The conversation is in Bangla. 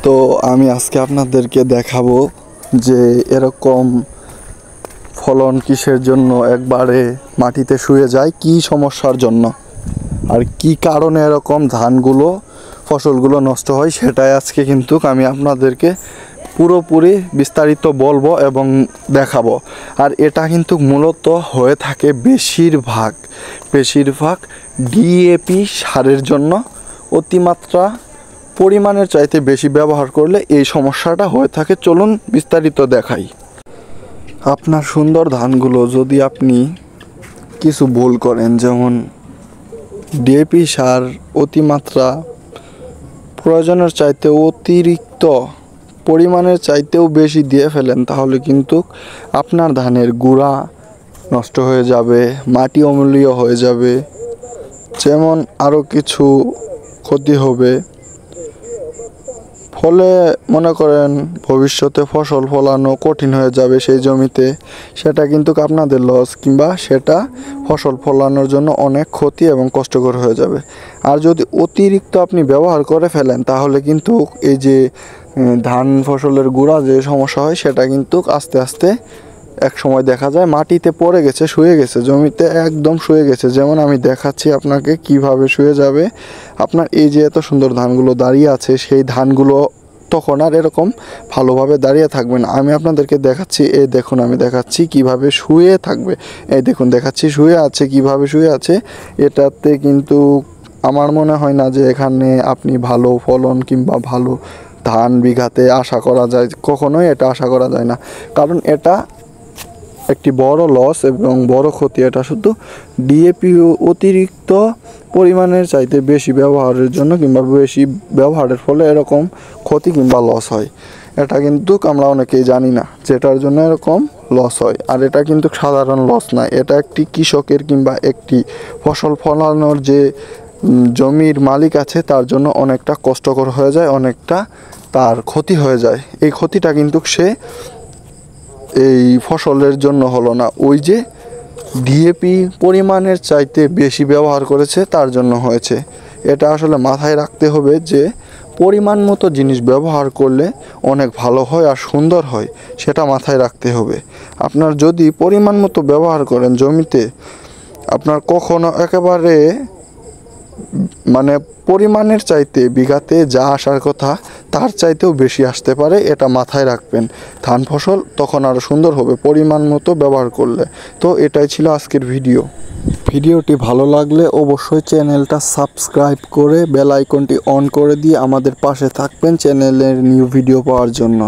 তো আমি আজকে আপনাদেরকে দেখাবো যে এরকম ফলন কিসের জন্য একবারে মাটিতে শুয়ে যায়, কি সমস্যার জন্য আর কি কারণে এরকম ফসলগুলো নষ্ট হয়, সেটাই আজকে কিন্তু আমি আপনাদেরকে পুরোপুরি বিস্তারিত বলবো এবং দেখাবো। আর এটা কিন্তু মূলত হয়ে থাকে বেশিরভাগ ডিএপি সারের জন্য। অতিমাত্রা পরিমাণের চাইতে বেশি ব্যবহার করলে এই সমস্যাটা হয়ে থাকে। চলুন বিস্তারিত দেখাই। আপনার সুন্দর ধানগুলো যদি আপনি কিছু ভুল করেন, যেমন ডিএপি সার অতিমাত্রা প্রয়োজনের চাইতে অতিরিক্ত পরিমাণের চাইতেও বেশি দিয়ে ফেলেন, তাহলে কিন্তু আপনার ধানের গুঁড়া নষ্ট হয়ে যাবে, মাটি অম্লীয় হয়ে যাবে, যেমন আরও কিছু ক্ষতি হবে। ফলে মনে করেন ভবিষ্যতে ফসল ফলানো কঠিন হয়ে যাবে সেই জমিতে, সেটা কিন্তু আপনাদের লস, কিংবা সেটা ফসল ফলানোর জন্য অনেক ক্ষতি এবং কষ্টকর হয়ে যাবে। আর যদি অতিরিক্ত আপনি ব্যবহার করে ফেলেন, তাহলে কিন্তু এই যে ধান ফসলের গুঁড়া যে সমস্যা হয়, সেটা কিন্তু আস্তে আস্তে এক সময় দেখা যায় মাটিতে পড়ে গেছে, শুয়ে গেছে, জমিতে একদম শুয়ে গেছে। যেমন আমি দেখাচ্ছি আপনাকে কিভাবে শুয়ে যাবে। আপনার এই যে এত সুন্দর ধানগুলো দাঁড়িয়ে আছে, সেই ধানগুলো তখন আর এরকম ভালোভাবে দাঁড়িয়ে থাকবে না। আমি আপনাদেরকে দেখাচ্ছি, এই দেখুন আমি দেখাচ্ছি কিভাবে শুয়ে থাকবে। এই দেখুন দেখাচ্ছি শুয়ে আছে, কিভাবে শুয়ে আছে। এটাতে কিন্তু আমার মনে হয় না যে এখানে আপনি ভালো ফলন কিংবা ভালো ধান বিঘাতে আশা করা যায়। কখনোই এটা আশা করা যায় না, কারণ এটা একটি বড় লস এবং বড় ক্ষতি। এটা শুধু ডিএপি অতিরিক্ত পরিমাণের চাইতে বেশি ব্যবহারের জন্য কিংবা বেশি ব্যবহারের ফলে এরকম ক্ষতি কিংবা লস হয়। এটা কিন্তু আমরা অনেকেই জানি না যেটার জন্য এরকম লস হয়। আর এটা কিন্তু সাধারণ লস না, এটা একটি কৃষকের কিংবা একটি ফসল ফলানোর যে জমির মালিক আছে তার জন্য অনেকটা কষ্টকর হয়ে যায়, অনেকটা তার ক্ষতি হয়ে যায়। এই ক্ষতিটা কিন্তু সে এই ফসলের জন্য হলো না, ওই যে ডিএপি পরিমাণের চাইতে বেশি ব্যবহার করেছে তার জন্য হয়েছে। এটা আসলে মাথায় রাখতে হবে যে পরিমাণ মতো জিনিস ব্যবহার করলে অনেক ভালো হয় আর সুন্দর হয়, সেটা মাথায় রাখতে হবে। আপনার যদি পরিমাণ মতো ব্যবহার করেন জমিতে, আপনার কখনো একেবারে পরিমাণের চাইতে বিঘাতে যা আসার কথা তার চাইতেও বেশি আসতে পারে, এটা মাথায় রাখবেন। ধান ফসল তখন আরও সুন্দর হবে পরিমাণ মতো ব্যবহার করলে। তো এটাই ছিল আজকের ভিডিওটি ভালো লাগলে অবশ্যই চ্যানেলটা সাবস্ক্রাইব করে বেল আইকনটি অন করে দিয়ে আমাদের পাশে থাকবেন চ্যানেলের নিউ ভিডিও পাওয়ার জন্য।